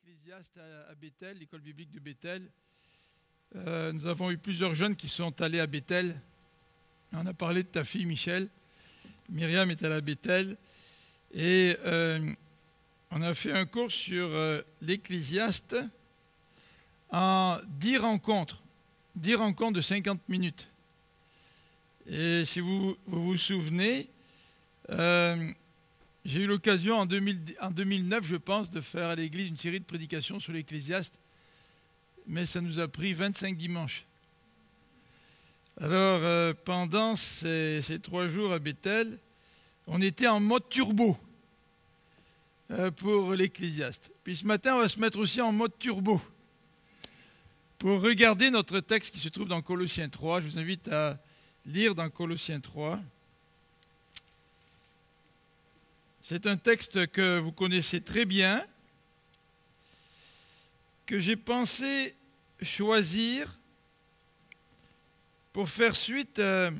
l'Ecclésiaste à Bethel, l'école biblique de Bethel. Nous avons eu plusieurs jeunes qui sont allés à Bethel. On a parlé de ta fille Michel. Myriam est allée à Bethel. Et on a fait un cours sur l'Ecclésiaste en 10 rencontres. 10 rencontres de 50 minutes. Et si vous vous souvenez, j'ai eu l'occasion en 2009, je pense, de faire à l'église une série de prédications sur l'Ecclésiaste, mais ça nous a pris 25 dimanches. Alors, pendant ces 3 jours à Bethel, on était en mode turbo pour l'Ecclésiaste. Puis ce matin, on va se mettre aussi en mode turbo pour regarder notre texte qui se trouve dans Colossiens 3. Je vous invite à lire dans Colossiens 3. C'est un texte que vous connaissez très bien, que j'ai pensé choisir pour faire suite à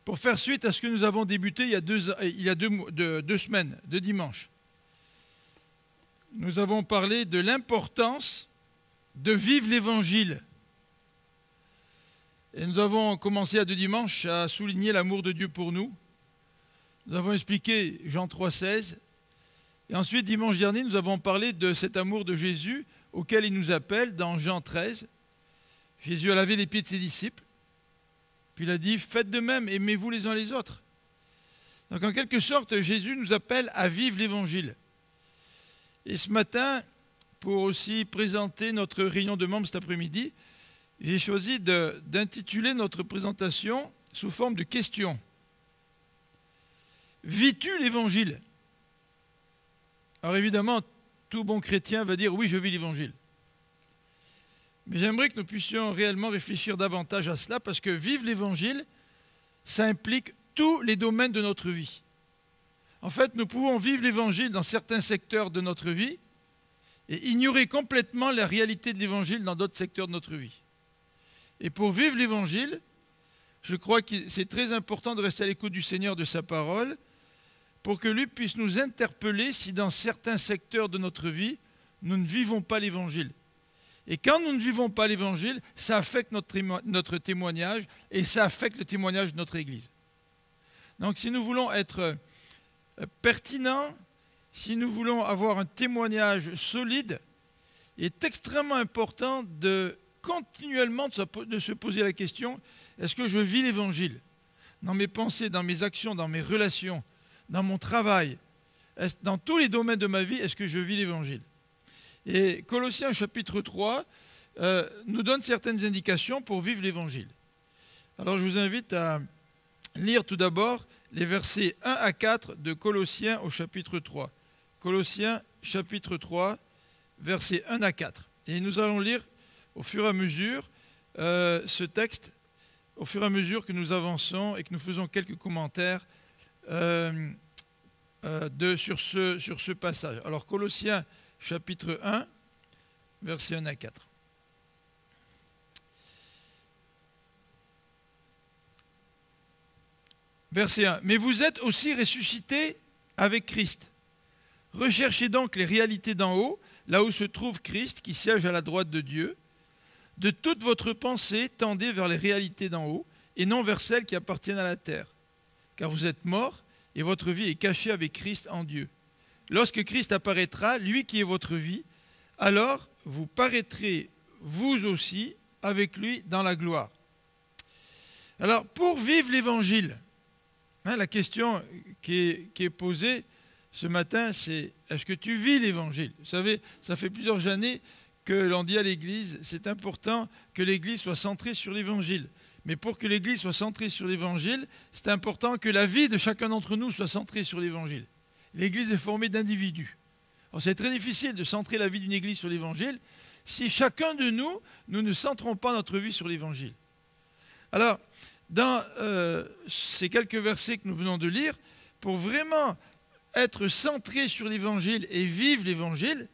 ce que nous avons débuté il y a deux semaines, 2 dimanches. Nous avons parlé de l'importance de vivre l'Évangile. Et nous avons commencé à 2 dimanches à souligner l'amour de Dieu pour nous. Nous avons expliqué Jean 3,16. Et ensuite, dimanche dernier, nous avons parlé de cet amour de Jésus auquel il nous appelle dans Jean 13. Jésus a lavé les pieds de ses disciples. Puis il a dit, faites de même, aimez-vous les uns les autres. Donc en quelque sorte, Jésus nous appelle à vivre l'Évangile. Et ce matin, pour aussi présenter notre réunion de membres cet après-midi, j'ai choisi d'intituler notre présentation sous forme de questions. Vis-tu l'Évangile? Alors évidemment, tout bon chrétien va dire oui, je vis l'Évangile. Mais j'aimerais que nous puissions réellement réfléchir davantage à cela parce que vivre l'Évangile, ça implique tous les domaines de notre vie. En fait, nous pouvons vivre l'Évangile dans certains secteurs de notre vie et ignorer complètement la réalité de l'Évangile dans d'autres secteurs de notre vie. Et pour vivre l'Évangile, je crois que c'est très important de rester à l'écoute du Seigneur, de sa parole, pour que lui puisse nous interpeller si dans certains secteurs de notre vie, nous ne vivons pas l'Évangile. Et quand nous ne vivons pas l'Évangile, ça affecte notre témoignage et ça affecte le témoignage de notre Église. Donc si nous voulons être pertinents, si nous voulons avoir un témoignage solide, il est extrêmement important continuellement de se poser la question, est-ce que je vis l'Évangile? Dans mes pensées, dans mes actions, dans mes relations, dans mon travail, dans tous les domaines de ma vie, est-ce que je vis l'Évangile? Et Colossiens chapitre 3 nous donne certaines indications pour vivre l'Évangile. Alors je vous invite à lire tout d'abord les versets 1 à 4 de Colossiens au chapitre 3. Colossiens chapitre 3, versets 1 à 4. Et nous allons lire au fur et à mesure ce texte, au fur et à mesure que nous avançons et que nous faisons quelques commentaires sur ce passage. Alors Colossiens chapitre 1, versets 1 à 4. Verset 1. Mais vous êtes aussi ressuscités avec Christ. Recherchez donc les réalités d'en haut, là où se trouve Christ, qui siège à la droite de Dieu. De toute votre pensée, tendez vers les réalités d'en haut, et non vers celles qui appartiennent à la terre. Car vous êtes morts, et votre vie est cachée avec Christ en Dieu. Lorsque Christ apparaîtra, lui qui est votre vie, alors vous paraîtrez vous aussi avec lui dans la gloire. Alors, pour vivre l'Évangile, la question qui est posée ce matin, c'est est-ce que tu vis l'Évangile? Vous savez, ça fait plusieurs années que l'on dit à l'Église, c'est important que l'Église soit centrée sur l'Évangile. Mais pour que l'Église soit centrée sur l'Évangile, c'est important que la vie de chacun d'entre nous soit centrée sur l'Évangile. L'Église est formée d'individus. C'est très difficile de centrer la vie d'une Église sur l'Évangile si chacun de nous ne centrons pas notre vie sur l'Évangile. Alors, dans ces quelques versets que nous venons de lire, pour vraiment être centré sur l'Évangile et vivre l'Évangile,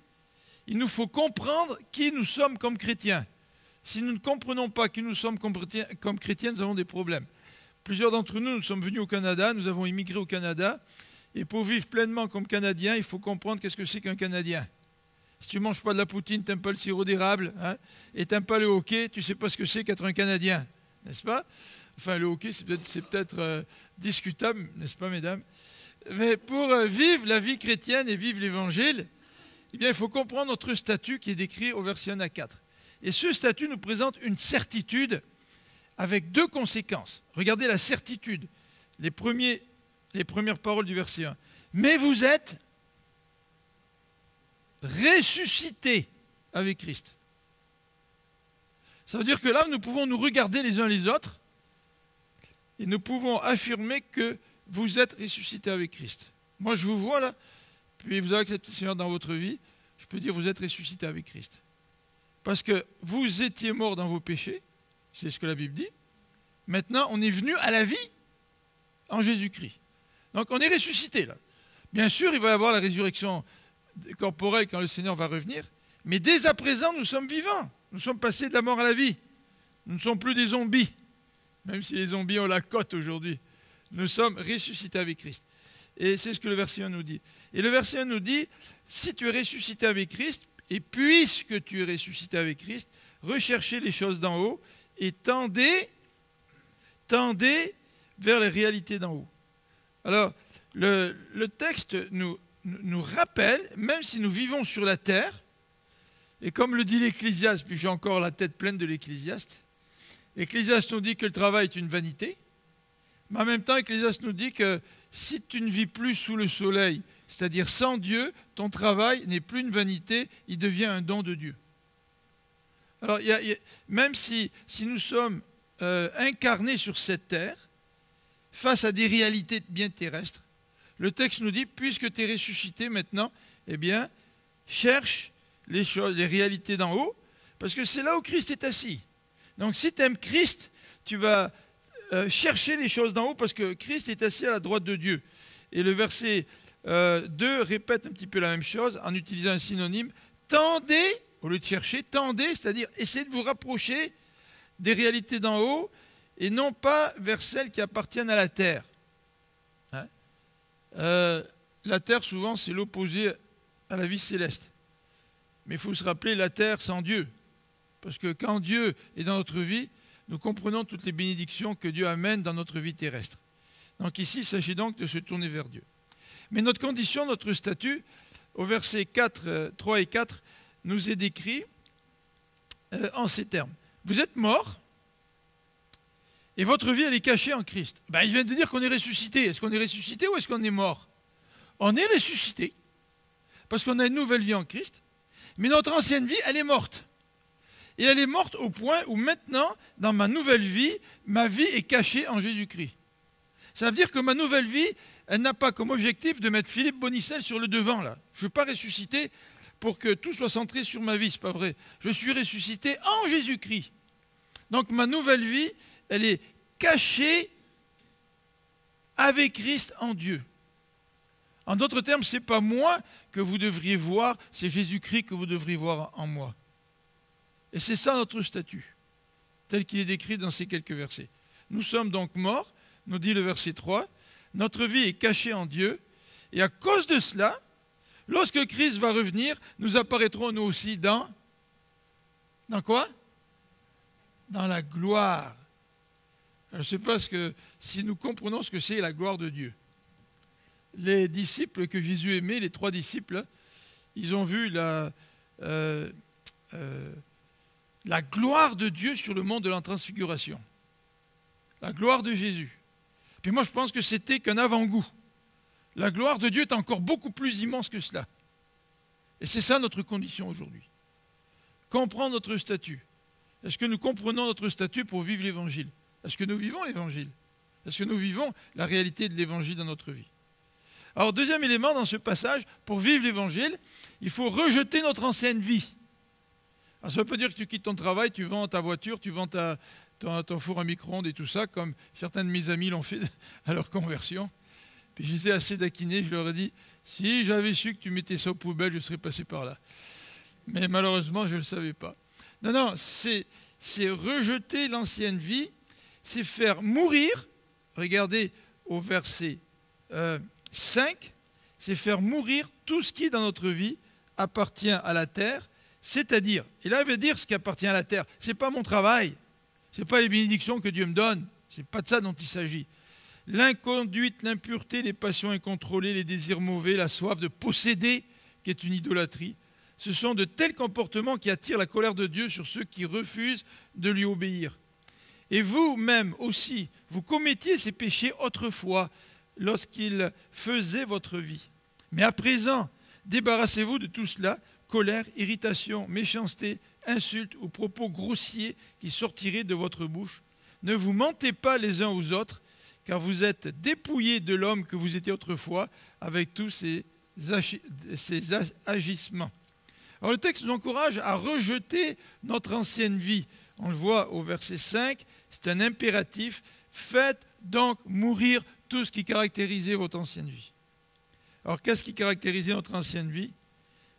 il nous faut comprendre qui nous sommes comme chrétiens. Si nous ne comprenons pas qui nous sommes comme chrétiens, nous avons des problèmes. Plusieurs d'entre nous sommes venus au Canada, nous avons immigré au Canada, Et pour vivre pleinement comme Canadien, il faut comprendre qu'est-ce que c'est qu'un Canadien. Si tu ne manges pas de la poutine, tu n'aimes pas le sirop d'érable, hein, et tu n'aimes pas le hockey, tu ne sais pas ce que c'est qu'être un Canadien, n'est-ce pas? Enfin, le hockey, c'est peut-être discutable, n'est-ce pas, mesdames? Mais pour vivre la vie chrétienne et vivre l'Évangile, eh bien, il faut comprendre notre statut qui est décrit au verset 1 à 4. Et ce statut nous présente une certitude avec deux conséquences. Regardez la certitude, les premières paroles du verset 1. Mais vous êtes ressuscités avec Christ. Ça veut dire que là, nous pouvons nous regarder les uns les autres et nous pouvons affirmer que vous êtes ressuscités avec Christ. Moi, je vous vois là, puis vous avez accepté le Seigneur dans votre vie, je peux dire vous êtes ressuscités avec Christ. Parce que vous étiez morts dans vos péchés, c'est ce que la Bible dit. Maintenant, on est venu à la vie en Jésus-Christ. Donc, on est ressuscité là. Bien sûr, il va y avoir la résurrection corporelle quand le Seigneur va revenir, mais dès à présent, nous sommes vivants. Nous sommes passés de la mort à la vie. Nous ne sommes plus des zombies, même si les zombies ont la cote aujourd'hui. Nous sommes ressuscités avec Christ. Et c'est ce que le verset 1 nous dit. Et le verset 1 nous dit, si tu es ressuscité avec Christ, et puisque tu es ressuscité avec Christ, recherchez les choses d'en haut et tendez vers les réalités d'en haut. Alors, le texte nous rappelle, même si nous vivons sur la terre, et comme le dit l'Ecclésiaste, puis j'ai encore la tête pleine de l'Ecclésiaste, l'Ecclésiaste nous dit que le travail est une vanité, mais en même temps, l'Ecclésiaste nous dit que si tu ne vis plus sous le soleil, c'est-à-dire sans Dieu, ton travail n'est plus une vanité, il devient un don de Dieu. Alors, même si nous sommes incarnés sur cette terre, face à des réalités bien terrestres, le texte nous dit, puisque tu es ressuscité maintenant, eh bien, cherche les choses, les réalités d'en haut, parce que c'est là où Christ est assis. Donc, si tu aimes Christ, tu vas chercher les choses d'en haut, parce que Christ est assis à la droite de Dieu. Et le verset 2 répète un petit peu la même chose en utilisant un synonyme. Tendez, au lieu de chercher, tendez, c'est-à-dire essayez de vous rapprocher des réalités d'en haut et non pas vers celles qui appartiennent à la terre. Hein? La terre, souvent, c'est l'opposé à la vie céleste. Mais il faut se rappeler la terre sans Dieu. Parce que quand Dieu est dans notre vie, nous comprenons toutes les bénédictions que Dieu amène dans notre vie terrestre. Donc ici, il s'agit donc de se tourner vers Dieu. Mais notre condition, notre statut, au verset 3 et 4, nous est décrit en ces termes. Vous êtes morts et votre vie, elle est cachée en Christ. Il vient de dire qu'on est ressuscité. Est-ce qu'on est ressuscité ou est-ce qu'on est mort? On est ressuscité parce qu'on a une nouvelle vie en Christ, mais notre ancienne vie, elle est morte. Et elle est morte au point où maintenant, dans ma nouvelle vie, ma vie est cachée en Jésus-Christ. Ça veut dire que ma nouvelle vie, elle n'a pas comme objectif de mettre Philippe Bonicel sur le devant, là. Je ne veux pas ressusciter pour que tout soit centré sur ma vie, c'est pas vrai. Je suis ressuscité en Jésus-Christ. Donc ma nouvelle vie, elle est cachée avec Christ en Dieu. En d'autres termes, ce n'est pas moi que vous devriez voir, c'est Jésus-Christ que vous devriez voir en moi. Et c'est ça notre statut, tel qu'il est décrit dans ces quelques versets. Nous sommes donc morts, nous dit le verset 3, notre vie est cachée en Dieu, et à cause de cela, lorsque Christ va revenir, nous apparaîtrons nous aussi dans quoi? Dans la gloire. Je ne sais pas si nous comprenons ce que c'est la gloire de Dieu. Les disciples que Jésus aimait, les 3 disciples, ils ont vu la gloire de Dieu sur le mont de la transfiguration. La gloire de Jésus. Puis moi, je pense que c'était qu'un avant-goût. La gloire de Dieu est encore beaucoup plus immense que cela. Et c'est ça notre condition aujourd'hui. Comprendre notre statut. Est-ce que nous comprenons notre statut pour vivre l'Évangile? Est-ce que nous vivons l'Évangile? Est-ce que nous vivons la réalité de l'Évangile dans notre vie? Alors, deuxième élément dans ce passage, pour vivre l'Évangile, il faut rejeter notre ancienne vie. Alors, ça ne veut pas dire que tu quittes ton travail, tu vends ta voiture, tu vends ton four à micro-ondes et tout ça, comme certains de mes amis l'ont fait à leur conversion. Puis je les ai assez taquinés, je leur ai dit, si j'avais su que tu mettais ça aux poubelles, je serais passé par là. Mais malheureusement, je ne le savais pas. Non, c'est rejeter l'ancienne vie, c'est faire mourir, regardez au verset 5, c'est faire mourir tout ce qui, dans notre vie, appartient à la terre, c'est-à-dire, et là, il veut dire ce qui appartient à la terre. Ce n'est pas mon travail, ce n'est pas les bénédictions que Dieu me donne, ce n'est pas de ça dont il s'agit. L'inconduite, l'impureté, les passions incontrôlées, les désirs mauvais, la soif de posséder, qui est une idolâtrie, ce sont de tels comportements qui attirent la colère de Dieu sur ceux qui refusent de lui obéir. Et vous-même aussi, vous commettiez ces péchés autrefois, lorsqu'il faisait votre vie. Mais à présent, débarrassez-vous de tout cela, colère, irritation, méchanceté, insultes ou propos grossiers qui sortiraient de votre bouche. Ne vous mentez pas les uns aux autres, car vous êtes dépouillés de l'homme que vous étiez autrefois, avec tous ces agissements. Alors le texte nous encourage à rejeter notre ancienne vie. On le voit au verset 5, c'est un impératif. Faites donc mourir tout ce qui caractérisait votre ancienne vie. Alors qu'est-ce qui caractérisait notre ancienne vie?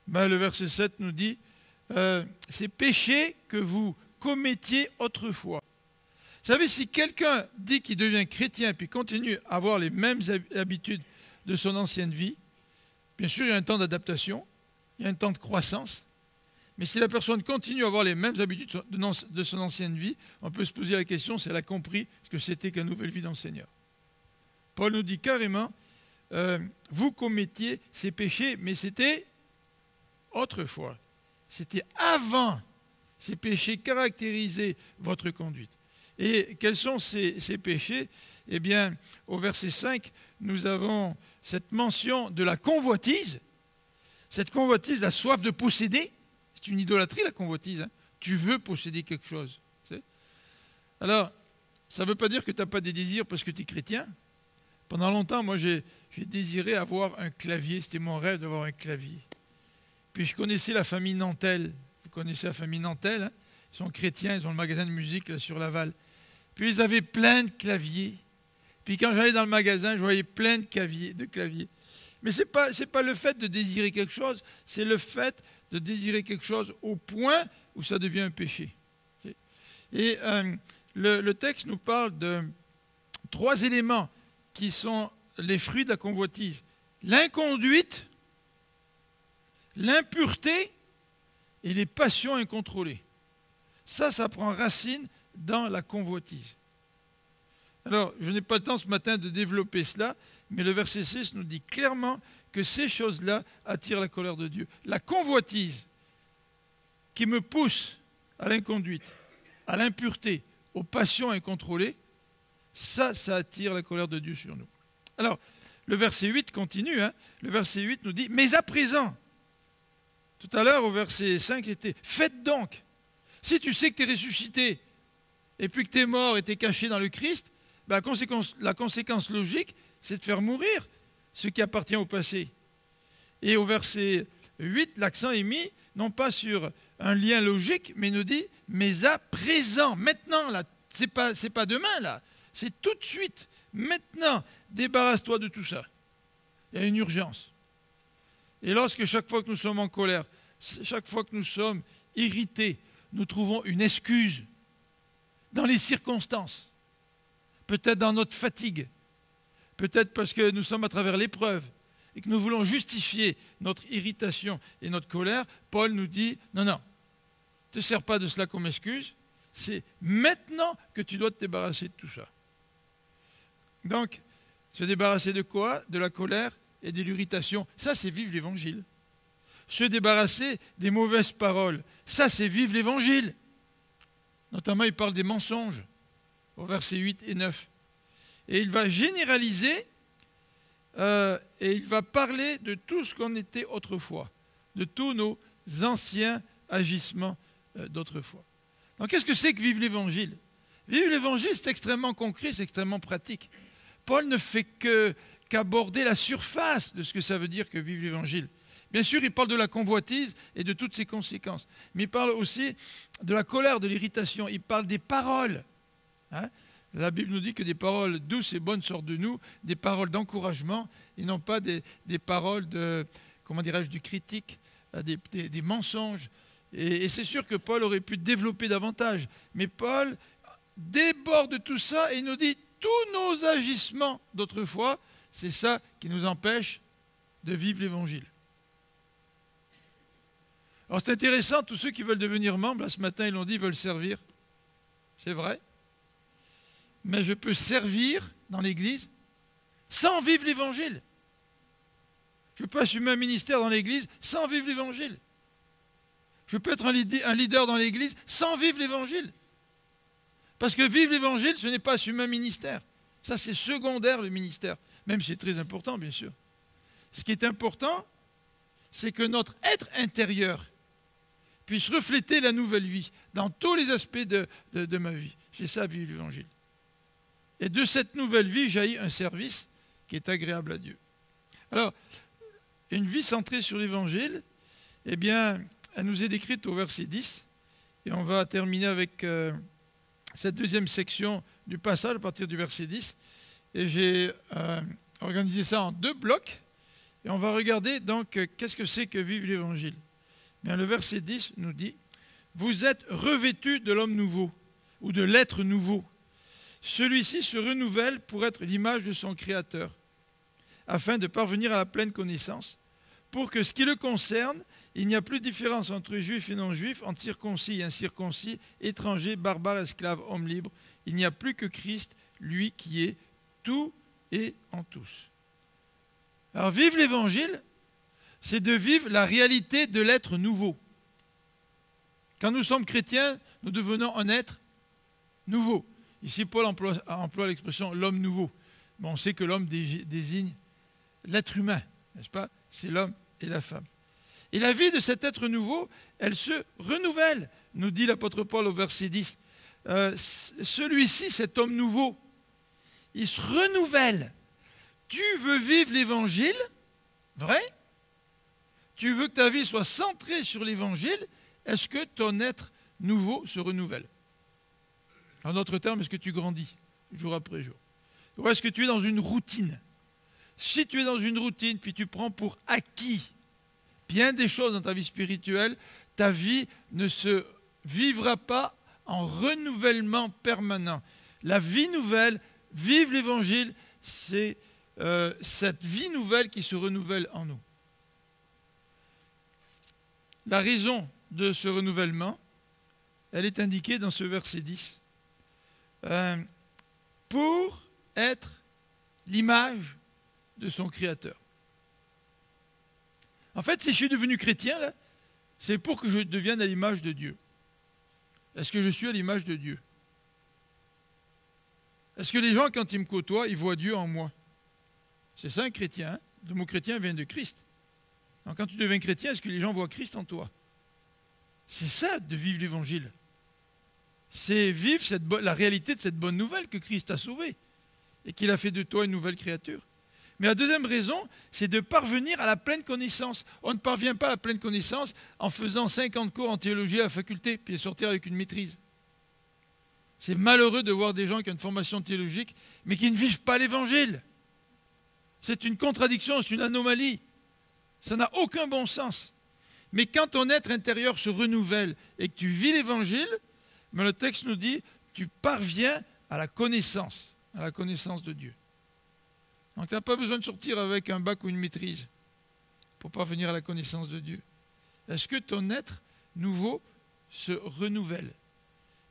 Le verset 7 nous dit, ces péchés que vous commettiez autrefois. Vous savez, si quelqu'un dit qu'il devient chrétien et puis continue à avoir les mêmes habitudes de son ancienne vie, bien sûr, il y a un temps d'adaptation, il y a un temps de croissance, mais si la personne continue à avoir les mêmes habitudes de son ancienne vie, on peut se poser la question si elle a compris ce que c'était que la nouvelle vie dans le Seigneur. Paul nous dit carrément, vous commettiez ces péchés, mais c'était autrefois. C'était avant ces péchés caractérisaient votre conduite. Et quels sont ces péchés? Eh bien, au verset 5, nous avons cette mention de la convoitise. Cette convoitise, la soif de posséder, c'est une idolâtrie la convoitise. Hein. Tu veux posséder quelque chose. Alors, ça ne veut pas dire que tu n'as pas des désirs parce que tu es chrétien. Pendant longtemps, moi, j'ai désiré avoir un clavier. C'était mon rêve d'avoir un clavier. Puis je connaissais la famille Nantel. Vous connaissez la famille Nantel, hein? Ils sont chrétiens, ils ont le magasin de musique là, sur Laval. Puis ils avaient plein de claviers. Puis quand j'allais dans le magasin, je voyais plein de claviers. Mais ce n'est pas le fait de désirer quelque chose, c'est le fait de désirer quelque chose au point où ça devient un péché. Et le texte nous parle de 3 éléments qui sont les fruits de la convoitise. L'inconduite, l'impureté et les passions incontrôlées. Ça prend racine dans la convoitise. Alors, je n'ai pas le temps ce matin de développer cela, mais le verset 6 nous dit clairement que ces choses-là attirent la colère de Dieu. La convoitise qui me pousse à l'inconduite, à l'impureté, aux passions incontrôlées, ça attire la colère de Dieu sur nous. Alors, le verset 8 continue, hein. Le verset 8 nous dit « Mais à présent », tout à l'heure au verset 5, c'était « Faites donc ». Si tu sais que tu es ressuscité et puis que tu es mort et tu es caché dans le Christ, la conséquence logique, c'est de faire mourir ce qui appartient au passé. Et au verset 8, l'accent est mis, non pas sur un lien logique, mais nous dit, mais à présent, maintenant, là, c'est pas demain, là, c'est tout de suite, maintenant, débarrasse-toi de tout ça. Il y a une urgence. Et lorsque chaque fois que nous sommes en colère, chaque fois que nous sommes irrités, nous trouvons une excuse dans les circonstances, peut-être dans notre fatigue, peut-être parce que nous sommes à travers l'épreuve et que nous voulons justifier notre irritation et notre colère, Paul nous dit, non, ne te sers pas de cela comme excuse, c'est maintenant que tu dois te débarrasser de tout ça. Donc, se débarrasser de quoi? De la colère et de l'irritation. Ça, c'est vivre l'Évangile. Se débarrasser des mauvaises paroles. Ça, c'est vivre l'Évangile. Notamment, il parle des mensonges, au verset 8 et 9. Et il va généraliser et il va parler de tout ce qu'on était autrefois, de tous nos anciens agissements d'autrefois. Donc, qu'est-ce que c'est que vivre l'Évangile? Vivre l'Évangile, c'est extrêmement concret, c'est extrêmement pratique. Paul ne fait qu'aborder la surface de ce que ça veut dire que vivre l'Évangile. Bien sûr, il parle de la convoitise et de toutes ses conséquences. Mais il parle aussi de la colère, de l'irritation. Il parle des paroles. Hein? La Bible nous dit que des paroles douces et bonnes sortent de nous, des paroles d'encouragement, et non pas des paroles de, comment dirais-je, du critique, des mensonges. Et c'est sûr que Paul aurait pu développer davantage. Mais Paul déborde tout ça et il nous dit tous nos agissements d'autrefois, c'est ça qui nous empêche de vivre l'Évangile. Alors c'est intéressant, tous ceux qui veulent devenir membres, là, ce matin ils l'ont dit, ils veulent servir. C'est vrai. Mais je peux servir dans l'Église sans vivre l'Évangile. Je peux assumer un ministère dans l'Église sans vivre l'Évangile. Je peux être un leader dans l'Église sans vivre l'Évangile. Parce que vivre l'Évangile, ce n'est pas assumer un ministère. Ça, c'est secondaire, le ministère. Même si c'est très important, bien sûr. Ce qui est important, c'est que notre être intérieur puisse refléter la nouvelle vie dans tous les aspects de ma vie. C'est ça, vivre l'Évangile. Et de cette nouvelle vie jaillit un service qui est agréable à Dieu. Alors, une vie centrée sur l'Évangile, eh bien, elle nous est décrite au verset 10. Et on va terminer avec cette deuxième section du passage à partir du verset 10. Et j'ai organisé ça en 2 blocs. Et on va regarder donc qu'est-ce que c'est que vivre l'Évangile. Bien, le verset 10 nous dit « Vous êtes revêtus de l'homme nouveau, ou de l'être nouveau. Celui-ci se renouvelle pour être l'image de son Créateur, afin de parvenir à la pleine connaissance, pour que ce qui le concerne, il n'y a plus de différence entre juifs et non-juifs, entre circoncis et incirconcis, étrangers, barbares, esclaves, hommes libres. Il n'y a plus que Christ, lui qui est tout et en tous. » Alors, vivre l'Évangile, c'est de vivre la réalité de l'être nouveau. Quand nous sommes chrétiens, nous devenons un être nouveau. Ici, Paul emploie l'expression « l'homme nouveau ». Bon, on sait que l'homme désigne l'être humain, n'est-ce pas? C'est l'homme et la femme. Et la vie de cet être nouveau, elle se renouvelle, nous dit l'apôtre Paul au verset 10. Celui-ci, cet homme nouveau, il se renouvelle. Tu veux vivre l'Évangile, vrai? Tu veux que ta vie soit centrée sur l'Évangile, est-ce que ton être nouveau se renouvelle? En d'autres termes, est-ce que tu grandis jour après jour? Ou est-ce que tu es dans une routine? Si tu es dans une routine, puis tu prends pour acquis bien des choses dans ta vie spirituelle, ta vie ne se vivra pas en renouvellement permanent. La vie nouvelle, vivre l'Évangile, c'est cette vie nouvelle qui se renouvelle en nous. La raison de ce renouvellement, elle est indiquée dans ce verset 10. Pour être l'image de son Créateur. En fait, si je suis devenu chrétien, c'est pour que je devienne à l'image de Dieu. Est-ce que je suis à l'image de Dieu? Est-ce que les gens, quand ils me côtoient, ils voient Dieu en moi? C'est ça un chrétien. Hein? Le mot chrétien vient de Christ. Donc quand tu deviens chrétien, est-ce que les gens voient Christ en toi? C'est ça de vivre l'Évangile. C'est vivre la réalité de cette bonne nouvelle que Christ a sauvée et qu'il a fait de toi une nouvelle créature. Mais la deuxième raison, c'est de parvenir à la pleine connaissance. On ne parvient pas à la pleine connaissance en faisant 50 cours en théologie à la faculté, puis sortir avec une maîtrise. C'est malheureux de voir des gens qui ont une formation théologique, mais qui ne vivent pas l'Évangile. C'est une contradiction, c'est une anomalie. Ça n'a aucun bon sens. Mais quand ton être intérieur se renouvelle et que tu vis l'Évangile, mais le texte nous dit, tu parviens à la connaissance de Dieu. Donc tu n'as pas besoin de sortir avec un bac ou une maîtrise pour parvenir à la connaissance de Dieu. Est-ce que ton être nouveau se renouvelle?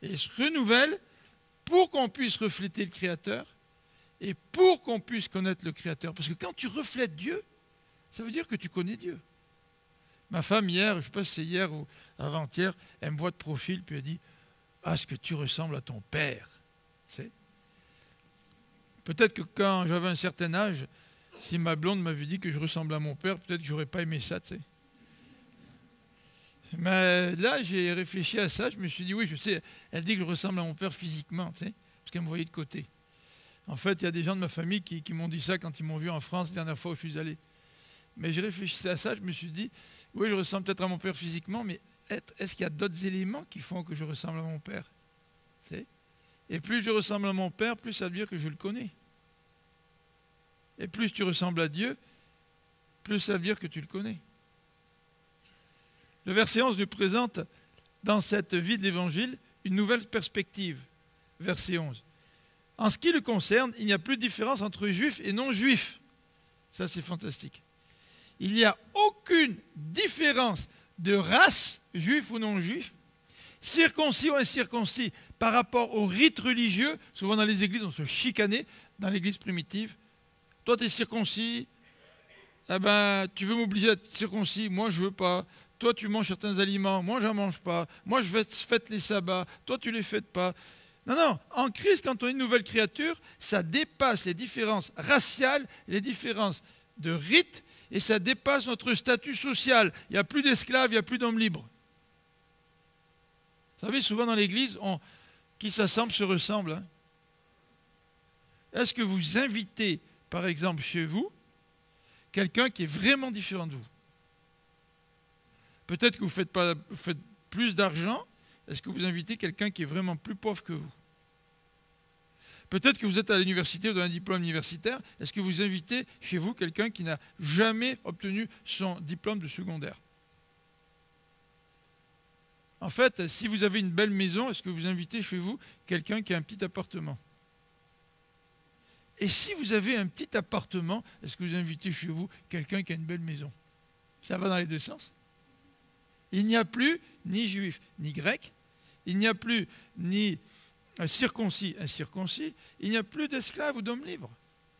Et il se renouvelle pour qu'on puisse refléter le Créateur et pour qu'on puisse connaître le Créateur. Parce que quand tu reflètes Dieu, ça veut dire que tu connais Dieu. Ma femme hier, je ne sais pas si c'est hier ou avant-hier, elle me voit de profil puis elle dit « Ah, est-ce que tu ressembles à ton père ?» Tu sais? Peut-être que quand j'avais un certain âge, si ma blonde m'avait dit que je ressemblais à mon père, peut-être que je n'aurais pas aimé ça, tu sais. Mais là, j'ai réfléchi à ça, je me suis dit, oui, je sais, elle dit que je ressemble à mon père physiquement, tu sais, parce qu'elle me voyait de côté. En fait, il y a des gens de ma famille qui m'ont dit ça quand ils m'ont vu en France la dernière fois où je suis allé. Mais j'ai réfléchi à ça, je me suis dit, oui, je ressemble peut-être à mon père physiquement, mais est-ce qu'il y a d'autres éléments qui font que je ressemble à mon père? Tu sais? Et plus je ressemble à mon père, plus ça veut dire que je le connais. Et plus tu ressembles à Dieu, plus ça veut dire que tu le connais. Le verset 11 nous présente, dans cette vie de l'Évangile, une nouvelle perspective. Verset 11. En ce qui le concerne, il n'y a plus de différence entre juifs et non-juifs. Ça, c'est fantastique. Il n'y a aucune différence de race, juif ou non juif, circoncis ou incirconcis, par rapport aux rites religieux. Souvent dans les églises, on se chicanait, dans l'église primitive. Toi, tu es circoncis, eh ben, tu veux m'obliger à être circoncis, moi, je ne veux pas. Toi, tu manges certains aliments, moi, je n'en mange pas. Moi, je fête les sabbats, toi, tu ne les fêtes pas. Non, non, en Christ, quand on est une nouvelle créature, ça dépasse les différences raciales, les différences de rites, et ça dépasse notre statut social. Il n'y a plus d'esclaves, il n'y a plus d'hommes libres. Vous savez, souvent dans l'église, qui s'assemble se ressemble. Hein. Est-ce que vous invitez, par exemple, chez vous, quelqu'un qui est vraiment différent de vous? Peut-être que vous faites plus d'argent. Est-ce que vous invitez quelqu'un qui est vraiment plus pauvre que vous? Peut-être que vous êtes à l'université ou dans un diplôme universitaire. Est-ce que vous invitez chez vous quelqu'un qui n'a jamais obtenu son diplôme de secondaire? En fait, si vous avez une belle maison, est-ce que vous invitez chez vous quelqu'un qui a un petit appartement? Et si vous avez un petit appartement, est-ce que vous invitez chez vous quelqu'un qui a une belle maison? Ça va dans les deux sens. Il n'y a plus ni juif ni grec, il n'y a plus ni circoncis, incirconcis, il n'y a plus d'esclaves ou d'hommes libres,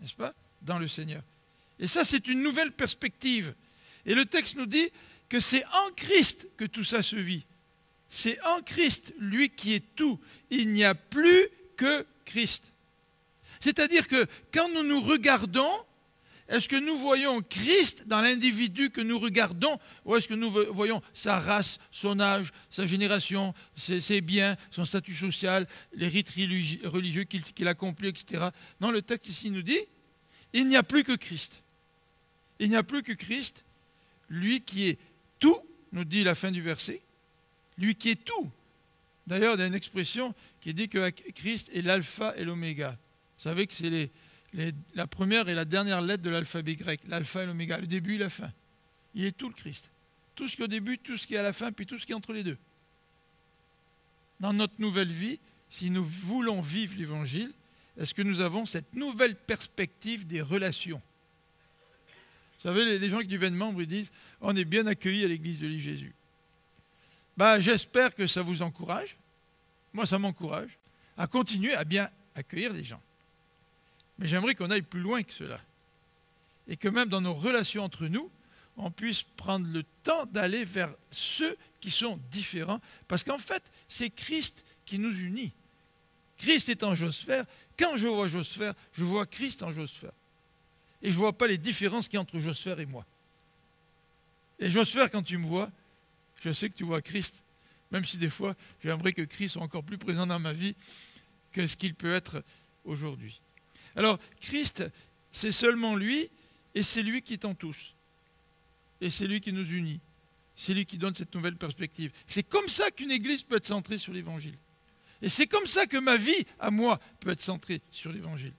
n'est-ce pas, dans le Seigneur. Et ça, c'est une nouvelle perspective. Et le texte nous dit que c'est en Christ que tout ça se vit. C'est en Christ, lui qui est tout. Il n'y a plus que Christ. C'est-à-dire que quand nous nous regardons, est-ce que nous voyons Christ dans l'individu que nous regardons, ou est-ce que nous voyons sa race, son âge, sa génération, ses biens, son statut social, les rites religieux qu'il accomplit, etc. Non, le texte ici nous dit, il n'y a plus que Christ. Il n'y a plus que Christ, lui qui est tout, nous dit la fin du verset, lui qui est tout. D'ailleurs, il y a une expression qui dit que Christ est l'alpha et l'oméga. Vous savez que c'est la première et la dernière lettre de l'alphabet grec, l'alpha et l'oméga, le début et la fin. Il est tout le Christ. Tout ce qui est au début, tout ce qui est à la fin, puis tout ce qui est entre les deux. Dans notre nouvelle vie, si nous voulons vivre l'Évangile, est-ce que nous avons cette nouvelle perspective des relations? Vous savez, les gens qui deviennent membres, ils disent « On est bien accueillis à l'église de Jésus ». Ben, j'espère que ça vous encourage. Moi, ça m'encourage à continuer à bien accueillir les gens. Mais j'aimerais qu'on aille plus loin que cela. Et que même dans nos relations entre nous, on puisse prendre le temps d'aller vers ceux qui sont différents. Parce qu'en fait, c'est Christ qui nous unit. Christ est en Josphère. Quand je vois Josphère, je vois Christ en Josphère. Et je ne vois pas les différences qu'il y a entre Josphère et moi. Et Josphère, quand tu me vois, je sais que tu vois Christ. Même si des fois, j'aimerais que Christ soit encore plus présent dans ma vie que ce qu'il peut être aujourd'hui. Alors, Christ, c'est seulement lui, et c'est lui qui est en tous. Et c'est lui qui nous unit. C'est lui qui donne cette nouvelle perspective. C'est comme ça qu'une église peut être centrée sur l'Évangile. Et c'est comme ça que ma vie, à moi, peut être centrée sur l'Évangile.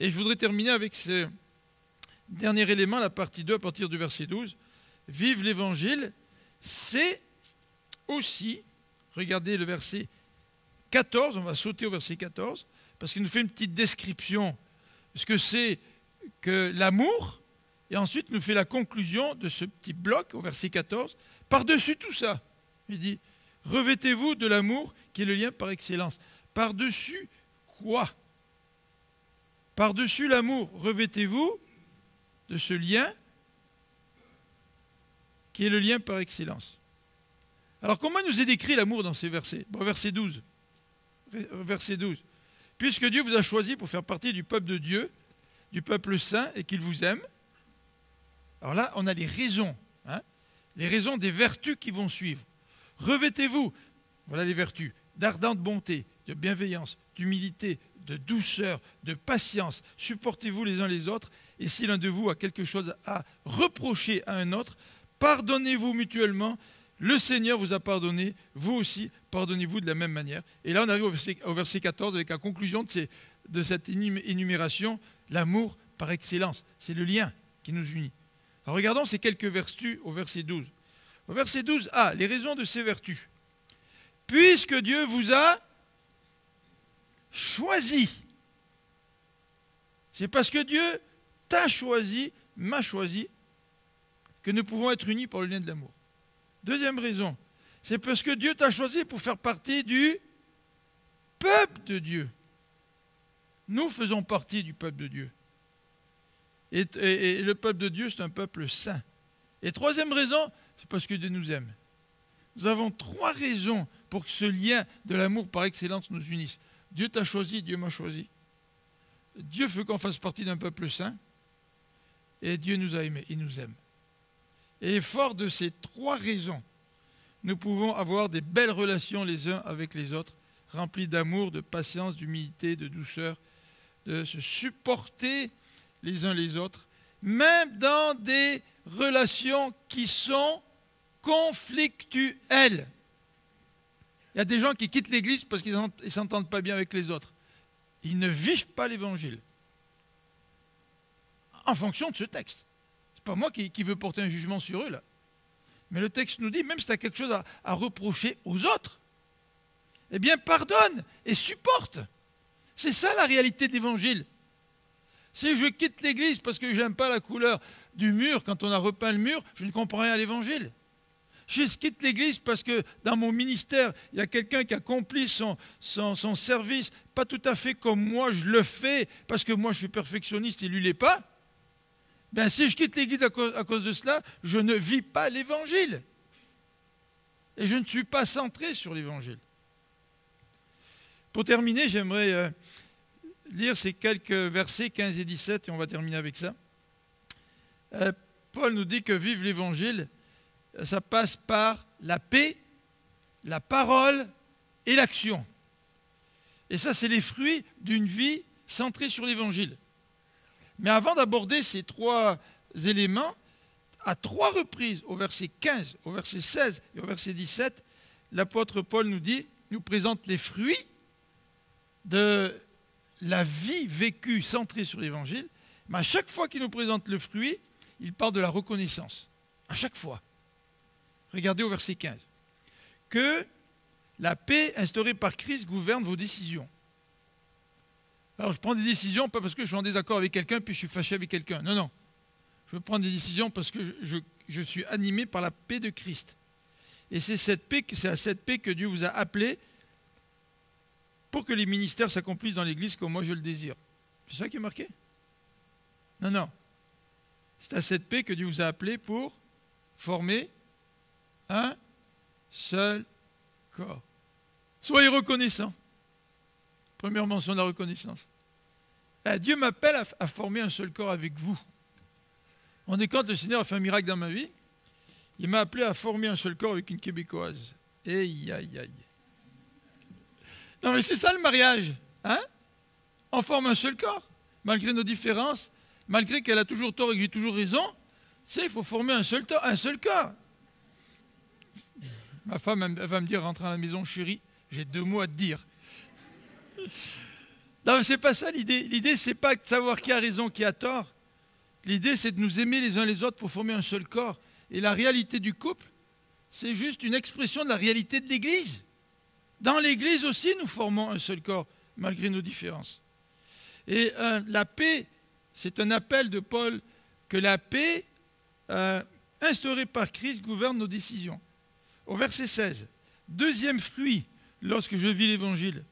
Et je voudrais terminer avec ce dernier élément, la partie 2, à partir du verset 12. Vive l'Évangile, c'est aussi, regardez le verset 14, on va sauter au verset 14, parce qu'il nous fait une petite description de ce que c'est que l'amour, et ensuite nous fait la conclusion de ce petit bloc au verset 14. Par-dessus tout ça, il dit, revêtez-vous de l'amour qui est le lien par excellence. Par-dessus quoi? Par-dessus l'amour, revêtez-vous de ce lien qui est le lien par excellence. Alors comment nous est décrit l'amour dans ces versets? Bon, verset 12. Verset 12. Puisque Dieu vous a choisi pour faire partie du peuple de Dieu, du peuple saint, et qu'il vous aime. Alors là, on a les raisons des vertus qui vont suivre. Revêtez-vous, voilà les vertus, d'ardente bonté, de bienveillance, d'humilité, de douceur, de patience. Supportez-vous les uns les autres, et si l'un de vous a quelque chose à reprocher à un autre, pardonnez-vous mutuellement. Le Seigneur vous a pardonné, vous aussi, pardonnez-vous de la même manière. Et là, on arrive au verset 14 avec la conclusion de cette énumération, l'amour par excellence. C'est le lien qui nous unit. Alors regardons ces quelques vertus au verset 12. Au verset 12, les raisons de ces vertus. Puisque Dieu vous a choisi. C'est parce que Dieu t'a choisi, m'a choisi, que nous pouvons être unis par le lien de l'amour. Deuxième raison, c'est parce que Dieu t'a choisi pour faire partie du peuple de Dieu. Nous faisons partie du peuple de Dieu. Et le peuple de Dieu, c'est un peuple saint. Et troisième raison, c'est parce que Dieu nous aime. Nous avons trois raisons pour que ce lien de l'amour par excellence nous unisse. Dieu t'a choisi, Dieu m'a choisi. Dieu veut qu'on fasse partie d'un peuple saint. Et Dieu nous a aimés, il nous aime. Et fort de ces trois raisons, nous pouvons avoir des belles relations les uns avec les autres, remplies d'amour, de patience, d'humilité, de douceur, de se supporter les uns les autres, même dans des relations qui sont conflictuelles. Il y a des gens qui quittent l'Église parce qu'ils ne s'entendent pas bien avec les autres. Ils ne vivent pas l'Évangile. En fonction de ce texte. Ce n'est pas moi qui veux porter un jugement sur eux, là. Mais le texte nous dit, même si tu as quelque chose à reprocher aux autres, eh bien, pardonne et supporte. C'est ça la réalité de l'Évangile. Si je quitte l'Église parce que je n'aime pas la couleur du mur, quand on a repeint le mur, je ne comprends rien à l'Évangile. Je quitte l'Église parce que dans mon ministère, il y a quelqu'un qui accomplit son service, pas tout à fait comme moi je le fais, parce que moi je suis perfectionniste et lui ne l'est pas. Ben, si je quitte l'Église à cause de cela, je ne vis pas l'Évangile. Et je ne suis pas centré sur l'Évangile. Pour terminer, j'aimerais lire ces quelques versets 15 et 17, et on va terminer avec ça. Paul nous dit que vivre l'Évangile, ça passe par la paix, la parole et l'action. Et ça, c'est les fruits d'une vie centrée sur l'Évangile. Mais avant d'aborder ces trois éléments, à trois reprises, au verset 15, au verset 16 et au verset 17, l'apôtre Paul nous présente les fruits de la vie vécue centrée sur l'Évangile. Mais à chaque fois qu'il nous présente le fruit, il parle de la reconnaissance. À chaque fois. Regardez au verset 15. Que la paix instaurée par Christ gouverne vos décisions. Alors je prends des décisions, pas parce que je suis en désaccord avec quelqu'un, puis je suis fâché avec quelqu'un. Non, non. Je prends des décisions parce que je suis animé par la paix de Christ. Et c'est à cette paix que Dieu vous a appelé pour que les ministères s'accomplissent dans l'Église comme moi je le désire. C'est ça qui est marqué? Non, non. C'est à cette paix que Dieu vous a appelé pour former un seul corps. Soyez reconnaissants. Première mention de la reconnaissance. Dieu m'appelle à former un seul corps avec vous. On est quand le Seigneur a fait un miracle dans ma vie, il m'a appelé à former un seul corps avec une Québécoise. Aïe, aïe, aïe. Non mais c'est ça le mariage. Hein? On forme un seul corps, malgré nos différences, malgré qu'elle a toujours tort et que j'ai toujours raison. Tu sais, il faut former un seul corps. Ma femme elle va me dire, rentre à la maison, chérie, j'ai 2 mots à te dire. Non, mais c'est pas ça l'idée. L'idée, c'est pas de savoir qui a raison, qui a tort. L'idée, c'est de nous aimer les uns les autres pour former un seul corps. Et la réalité du couple, c'est juste une expression de la réalité de l'Église. Dans l'Église aussi, nous formons un seul corps, malgré nos différences. Et la paix, c'est un appel de Paul que la paix instaurée par Christ gouverne nos décisions. Au verset 16, deuxième fruit, lorsque je vis l'Évangile,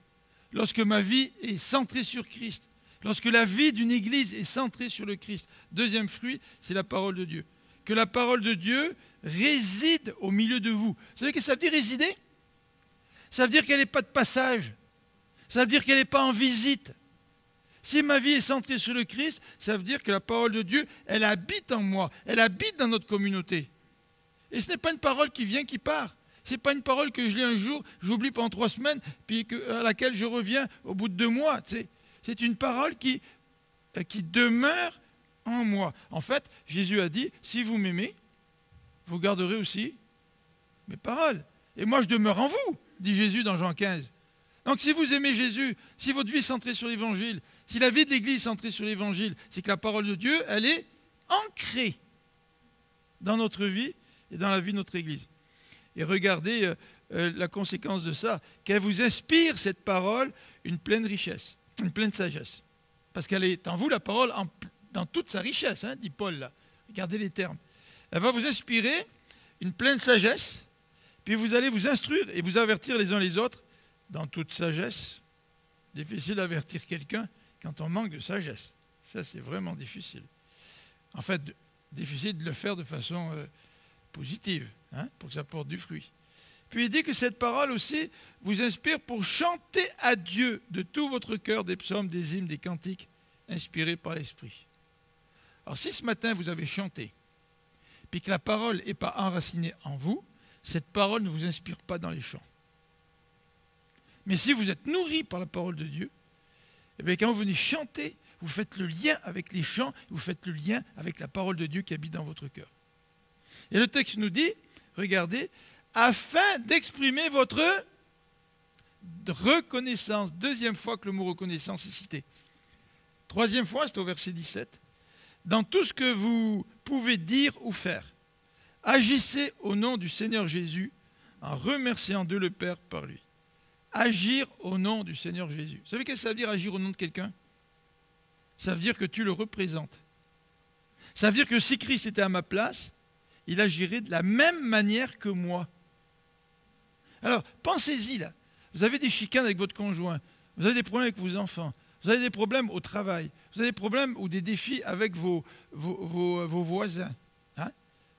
lorsque ma vie est centrée sur Christ, lorsque la vie d'une Église est centrée sur le Christ, deuxième fruit, c'est la parole de Dieu. Que la parole de Dieu réside au milieu de vous. Vous savez ce que ça veut dire résider? Ça veut dire qu'elle n'est pas de passage. Ça veut dire qu'elle n'est pas en visite. Si ma vie est centrée sur le Christ, ça veut dire que la parole de Dieu, elle habite en moi, elle habite dans notre communauté. Et ce n'est pas une parole qui vient, qui part. Ce n'est pas une parole que je lis un jour, j'oublie pendant 3 semaines, puis à laquelle je reviens au bout de 2 mois. C'est une parole qui demeure en moi. En fait, Jésus a dit, si vous m'aimez, vous garderez aussi mes paroles. Et moi, je demeure en vous, dit Jésus dans Jean 15. Donc si vous aimez Jésus, si votre vie est centrée sur l'Évangile, si la vie de l'Église est centrée sur l'Évangile, c'est que la parole de Dieu, elle est ancrée dans notre vie et dans la vie de notre Église. Et regardez la conséquence de ça, qu'elle vous inspire, cette parole, une pleine richesse, une pleine sagesse. Parce qu'elle est en vous, la parole, dans toute sa richesse, hein, dit Paul là. Regardez les termes. Elle va vous inspirer une pleine sagesse, puis vous allez vous instruire et vous avertir les uns les autres dans toute sagesse. Difficile d'avertir quelqu'un quand on manque de sagesse. Ça, c'est vraiment difficile. En fait, difficile de le faire de façon positive, hein, pour que ça porte du fruit. Puis il dit que cette parole aussi vous inspire pour chanter à Dieu de tout votre cœur des psaumes, des hymnes, des cantiques inspirés par l'Esprit. Alors si ce matin vous avez chanté, puis que la parole n'est pas enracinée en vous, cette parole ne vous inspire pas dans les chants. Mais si vous êtes nourri par la parole de Dieu, eh bien, quand vous venez chanter, vous faites le lien avec les chants, vous faites le lien avec la parole de Dieu qui habite dans votre cœur. Et le texte nous dit, regardez, afin d'exprimer votre reconnaissance. Deuxième fois que le mot reconnaissance est cité. Troisième fois, c'est au verset 17. Dans tout ce que vous pouvez dire ou faire, agissez au nom du Seigneur Jésus en remerciant Dieu le Père par lui. Agir au nom du Seigneur Jésus. Vous savez qu'est-ce que ça veut dire agir au nom de quelqu'un? Ça veut dire que tu le représentes. Ça veut dire que si Christ était à ma place, il agirait de la même manière que moi. Alors, pensez-y là. Vous avez des chicanes avec votre conjoint, vous avez des problèmes avec vos enfants, vous avez des problèmes au travail, vous avez des problèmes ou des défis avec vos voisins, hein,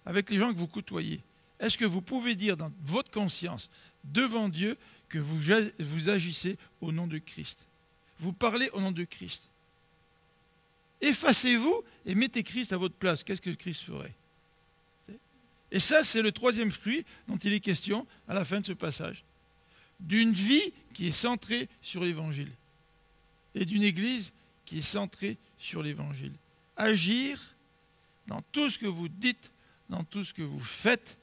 avec les gens que vous côtoyez. Est-ce que vous pouvez dire dans votre conscience, devant Dieu, que vous agissez au nom de Christ? Vous parlez au nom de Christ. Effacez-vous et mettez Christ à votre place. Qu'est-ce que Christ ferait? Et ça, c'est le troisième fruit dont il est question à la fin de ce passage. D'une vie qui est centrée sur l'Évangile. Et d'une Église qui est centrée sur l'Évangile. Agir dans tout ce que vous dites, dans tout ce que vous faites,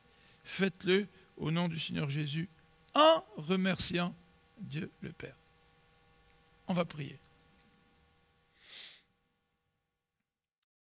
faites-le au nom du Seigneur Jésus, en remerciant Dieu le Père. On va prier.